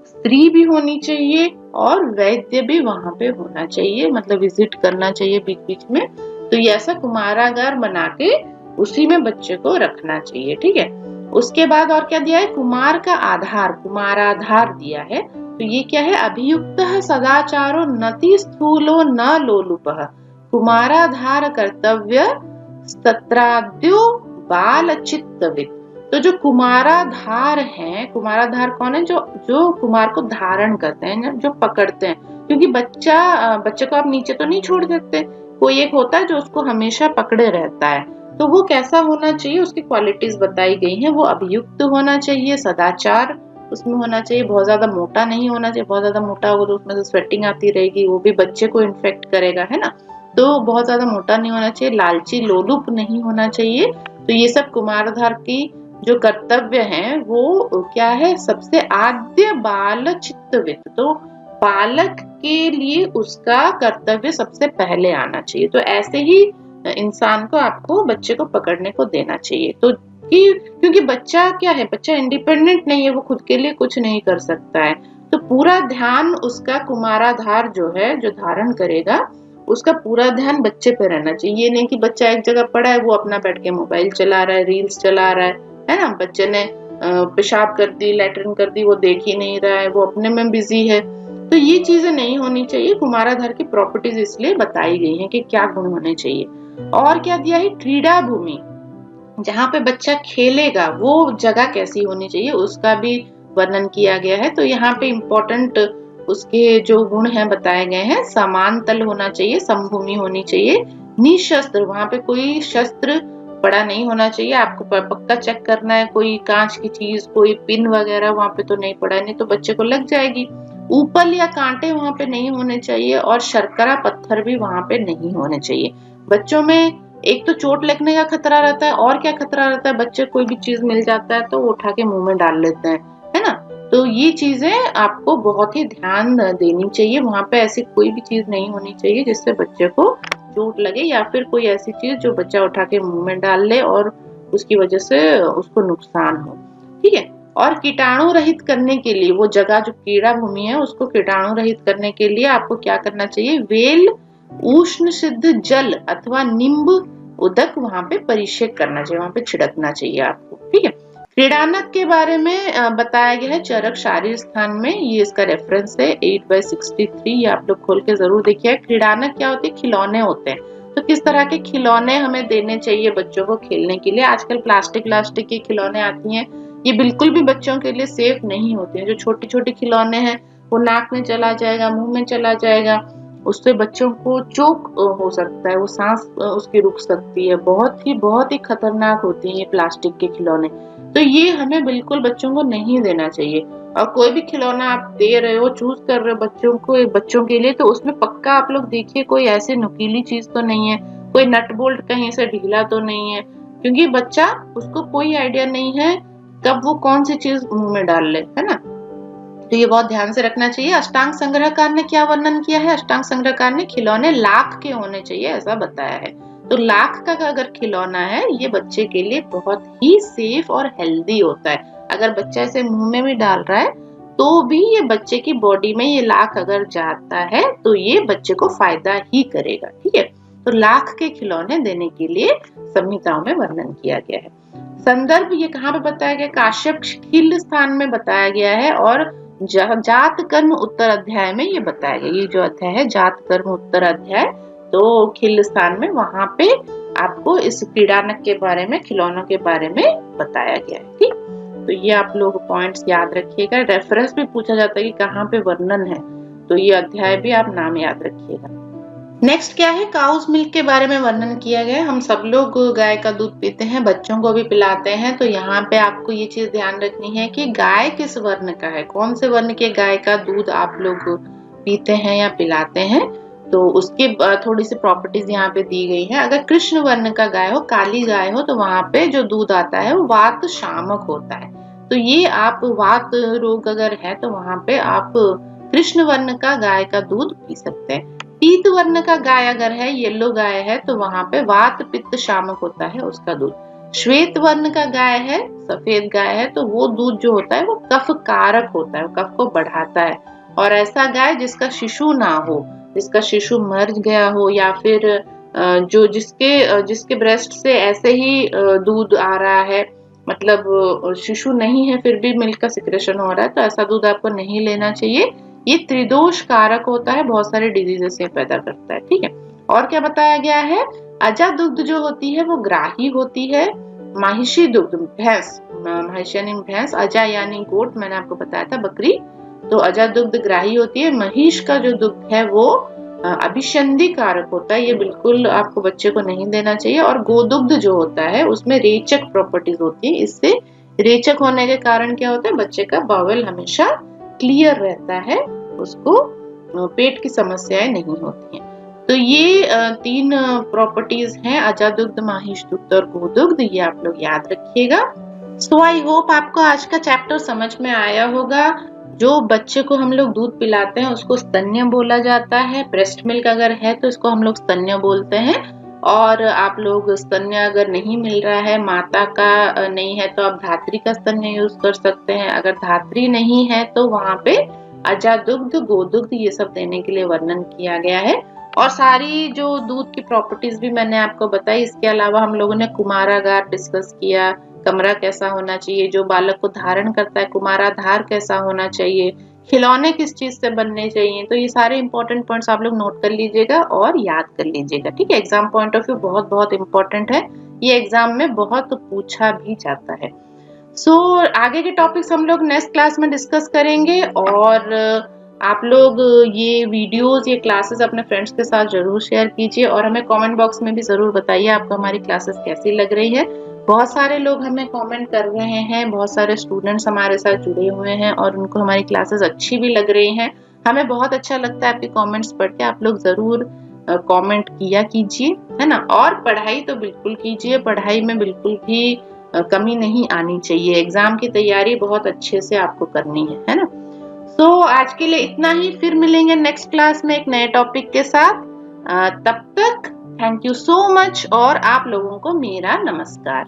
स्त्री भी होनी चाहिए, और वैद्य भी वहां पे होना चाहिए, मतलब विजिट करना चाहिए बीच बीच में। तो ये ऐसा कुमारागार बना के उसी में बच्चे को रखना चाहिए। ठीक है, उसके बाद और क्या दिया है? कुमार का आधार, कुमाराधार दिया है। तो ये क्या है? अभियुक्त सदाचारो नति स्थूलो न लोलुपः कुमाराधार कर्तव्य सत्राद्यो बाल चित्तविद। तो जो कुमाराधार हैं, कुमाराधार कौन है? जो कुमार को धारण करते हैं, जो पकड़ते हैं, क्योंकि बच्चे को आप नीचे तो नहीं छोड़ सकते, कोई एक होता है जो उसको हमेशा पकड़े रहता है। तो वो कैसा होना चाहिए? उसकी क्वालिटीज बताई गई हैं। वो अभियुक्त होना चाहिए, सदाचार उसमें होना चाहिए, बहुत ज्यादा मोटा नहीं होना चाहिए। बहुत ज्यादा मोटा होगा तो उसमें से स्वेटिंग आती रहेगी, वो भी बच्चे को इन्फेक्ट करेगा, है ना। तो बहुत ज्यादा मोटा नहीं होना चाहिए, लालची लोलुप नहीं होना चाहिए। तो ये सब कुमारधार की जो कर्तव्य हैं वो क्या है? सबसे आद्य बाल चित्तवित। तो बालक के लिए उसका कर्तव्य सबसे पहले आना चाहिए। तो ऐसे ही इंसान को आपको बच्चे को पकड़ने को देना चाहिए। तो क्योंकि बच्चा क्या है? बच्चा इंडिपेंडेंट नहीं है, वो खुद के लिए कुछ नहीं कर सकता है। तो पूरा ध्यान उसका कुमाराधार जो है, जो धारण करेगा, उसका पूरा ध्यान बच्चे पे रहना चाहिए। ये नहीं कि बच्चा एक जगह पड़ा है, वो अपना बैठ के मोबाइल चला रहा है, रील्स चला रहा है ना। बच्चे ने पेशाब कर दी, लैट्रिन कर दी, वो देख ही नहीं रहा है, वो अपने में बिजी है। तो ये चीजें नहीं होनी चाहिए। कुमाराधार की प्रॉपर्टीज इसलिए बताई गई हैं कि क्या गुण होने चाहिए। और क्या दिया है? क्रीड़ा भूमि, जहाँ पे बच्चा खेलेगा वो जगह कैसी होनी चाहिए उसका भी वर्णन किया गया है। तो यहाँ पे इम्पोर्टेंट उसके जो गुण हैं बताए गए हैं। समान तल होना चाहिए, समभूमि होनी चाहिए, निशस्त्र, वहां पे कोई शस्त्र पड़ा नहीं होना चाहिए। आपको पक्का चेक करना है, कोई कांच की चीज, कोई पिन वगैरह वहां पे तो नहीं पड़ा है, नहीं तो बच्चे को लग जाएगी। ऊपल या कांटे वहां पे नहीं होने चाहिए, और शर्करा पत्थर भी वहां पे नहीं होने चाहिए। बच्चों में एक तो चोट लगने का खतरा रहता है, और क्या खतरा रहता है? बच्चे कोई भी चीज मिल जाता है तो वो उठा के मुंह में डाल लेते हैं, है ना। तो ये चीजें आपको बहुत ही ध्यान देनी चाहिए। वहां पे ऐसी कोई भी चीज नहीं होनी चाहिए जिससे बच्चे को चोट लगे, या फिर कोई ऐसी चीज जो बच्चा उठा के मुंह में डाल ले और उसकी वजह से उसको नुकसान हो। ठीक है, और कीटाणु रहित करने के लिए वो जगह, जो कीड़ा भूमि है, उसको कीटाणु रहित करने के लिए आपको क्या करना चाहिए? वेल उष्ण सिद्ध जल अथवा नींब उदक वहां पे परिषेक करना चाहिए, वहां पे छिड़कना चाहिए आपको। ठीक है। क्रीड़ानक के बारे में बताया गया है चरक शारीर स्थान में, ये इसका रेफरेंस है 8/63। ये आप लोग खोल के जरूर देखिए। क्रीड़ानक क्या होते हैं? खिलौने होते हैं। तो किस तरह के खिलौने हमें देने चाहिए बच्चों को खेलने के लिए? आजकल प्लास्टिक के खिलौने आती हैं, ये बिल्कुल भी बच्चों के लिए सेफ नहीं होते हैं। जो छोटी छोटी खिलौने हैं वो नाक में चला जाएगा, मुंह में चला जाएगा, उससे बच्चों को चोक हो सकता है, वो सांस उसकी रुक सकती है। बहुत ही खतरनाक होती हैं ये प्लास्टिक के खिलौने। तो ये हमें बिल्कुल बच्चों को नहीं देना चाहिए। और कोई भी खिलौना आप दे रहे हो, चूज कर रहे हो बच्चों के लिए, तो उसमें पक्का आप लोग देखिए कोई ऐसी नुकीली चीज तो नहीं है, कोई नट बोल्ट कहीं से ढीला तो नहीं है, क्योंकि बच्चा, उसको कोई आइडिया नहीं है कब वो कौन सी चीज मुंह में डाल ले, है ना। तो ये बहुत ध्यान से रखना चाहिए। अष्टांग संग्रहकार ने क्या वर्णन किया है? अष्टांग संग्रहकार ने खिलौने लाख के होने चाहिए ऐसा बताया है। तो लाख का अगर खिलौना है, ये बच्चे के लिए बहुत ही सेफ और हेल्दी होता है। अगर बच्चा इसे मुंह में भी डाल रहा है तो भी ये बच्चे की बॉडी में ये लाख अगर जाता है तो ये बच्चे को फायदा ही करेगा। ठीक है। तो लाख के खिलौने देने के लिए संहिताओं में वर्णन किया गया है। संदर्भ ये कहाँ पे बताया गया? काश्यप खिल स्थान में बताया गया है, और जात कर्म उत्तर अध्याय में ये बताया गया। ये जो अध्याय है जात कर्म उत्तर अध्याय, तो खिल स्थान में वहां पे आपको इस क्रीड़ानक के बारे में, खिलौनों के बारे में बताया गया है। ठीक, तो ये आप लोग पॉइंट्स याद रखिएगा। रेफरेंस भी पूछा जाता है कि कहाँ पे वर्णन है, तो ये अध्याय भी आप नाम याद रखिएगा। नेक्स्ट क्या है? काउस मिल्क के बारे में वर्णन किया गया है। हम सब लोग गाय का दूध पीते हैं, बच्चों को भी पिलाते हैं। तो यहाँ पे आपको ये चीज ध्यान रखनी है कि गाय किस वर्ण का है, कौन से वर्ण के गाय का दूध आप लोग पीते हैं या पिलाते हैं, तो उसकी थोड़ी सी प्रॉपर्टीज यहाँ पे दी गई है। अगर कृष्ण वर्ण का गाय हो, काली गाय हो, तो वहां पे जो दूध आता है वो वात शामक होता है। तो ये आप वात रोग अगर है तो वहां पे आप कृष्ण वर्ण का गाय का दूध पी सकते हैं। पीत वर्ण का गाय अगर है, येलो गाय है, तो वहां पे वात पित्त शामक होता है उसका दूध। श्वेत वर्ण का गाय है, सफेद गाय है, तो वो दूध जो होता है वो कफ कारक होता है, कफ को बढ़ाता है। और ऐसा गाय जिसका शिशु ना हो, जिसका शिशु मर गया हो, या फिर जो जिसके ब्रेस्ट से ऐसे ही दूध आ रहा है, मतलब शिशु नहीं है फिर भी मिल्क का सिक्रेशन हो रहा है, तो ऐसा दूध आपको नहीं लेना चाहिए। ये त्रिदोष कारक होता है, बहुत सारे डिजीजेस से पैदा करता है। ठीक है। और क्या बताया गया है? अजा दुग्ध जो होती है वो ग्राही होती है। महिषी दुग्ध, भैंस, महिषी यानी भैंस, अजा यानी गोट, मैंने आपको बताया था बकरी, तो अजा दुग्ध ग्राही होती है। महिष का जो दुग्ध है वो अभिसंधि कारक होता है, ये बिल्कुल आपको बच्चे को नहीं देना चाहिए। और गोदुग्ध जो होता है उसमें रेचक प्रॉपर्टीज होती है, इससे रेचक होने के कारण क्या होता है? बच्चे का बाउल हमेशा क्लियर रहता है, उसको पेट की समस्याएं नहीं होती हैं। तो ये 3 प्रॉपर्टीज हैं, अजा दुग्ध, महिष दुग्ध और गोदुग्ध, ये आप लोग याद रखिएगा। सो आई होप आपको आज का चैप्टर समझ में आया होगा। जो बच्चे को हम लोग दूध पिलाते हैं उसको स्तन्य बोला जाता है। ब्रेस्ट मिल्क अगर है तो इसको हम लोग स्तन्य बोलते हैं। और आप लोग स्तन्य अगर नहीं मिल रहा है, माता का नहीं है, तो आप धात्री का स्तन्य यूज कर सकते हैं। अगर धात्री नहीं है तो वहां पे अजा दुग्ध, गोदुग्ध ये सब देने के लिए वर्णन किया गया है। और सारी जो दूध की प्रॉपर्टीज भी मैंने आपको बताई। इसके अलावा हम लोगों ने कुमारागार डिस्कस किया, कमरा कैसा होना चाहिए, जो बालक को धारण करता है कुमाराधार कैसा होना चाहिए, खिलौने किस चीज से बनने चाहिए। तो ये सारे इंपॉर्टेंट पॉइंट्स आप लोग नोट कर लीजिएगा और याद कर लीजिएगा। ठीक है। एग्जाम पॉइंट ऑफ व्यू बहुत बहुत इंपॉर्टेंट है, ये एग्जाम में बहुत पूछा भी जाता है। सो आगे के टॉपिक्स हम लोग नेक्स्ट क्लास में डिस्कस करेंगे। और आप लोग ये वीडियोस, ये क्लासेस अपने फ्रेंड्स के साथ जरूर शेयर कीजिए, और हमें कमेंट बॉक्स में भी जरूर बताइए आपको हमारी क्लासेस कैसी लग रही है। बहुत सारे लोग हमें कमेंट कर रहे हैं, बहुत सारे स्टूडेंट्स हमारे साथ जुड़े हुए हैं और उनको हमारी क्लासेस अच्छी भी लग रही हैं। हमें बहुत अच्छा लगता है आपके कमेंट्स पढ़ के। आप लोग जरूर कमेंट किया कीजिए, है ना। और पढ़ाई तो बिल्कुल कीजिए, पढ़ाई में बिल्कुल भी कमी नहीं आनी चाहिए। एग्जाम की तैयारी बहुत अच्छे से आपको करनी है ना। सो आज के लिए इतना ही, फिर मिलेंगे नेक्स्ट क्लास में एक नए टॉपिक के साथ। तब तक थैंक यू सो मच और आप लोगों को मेरा नमस्कार।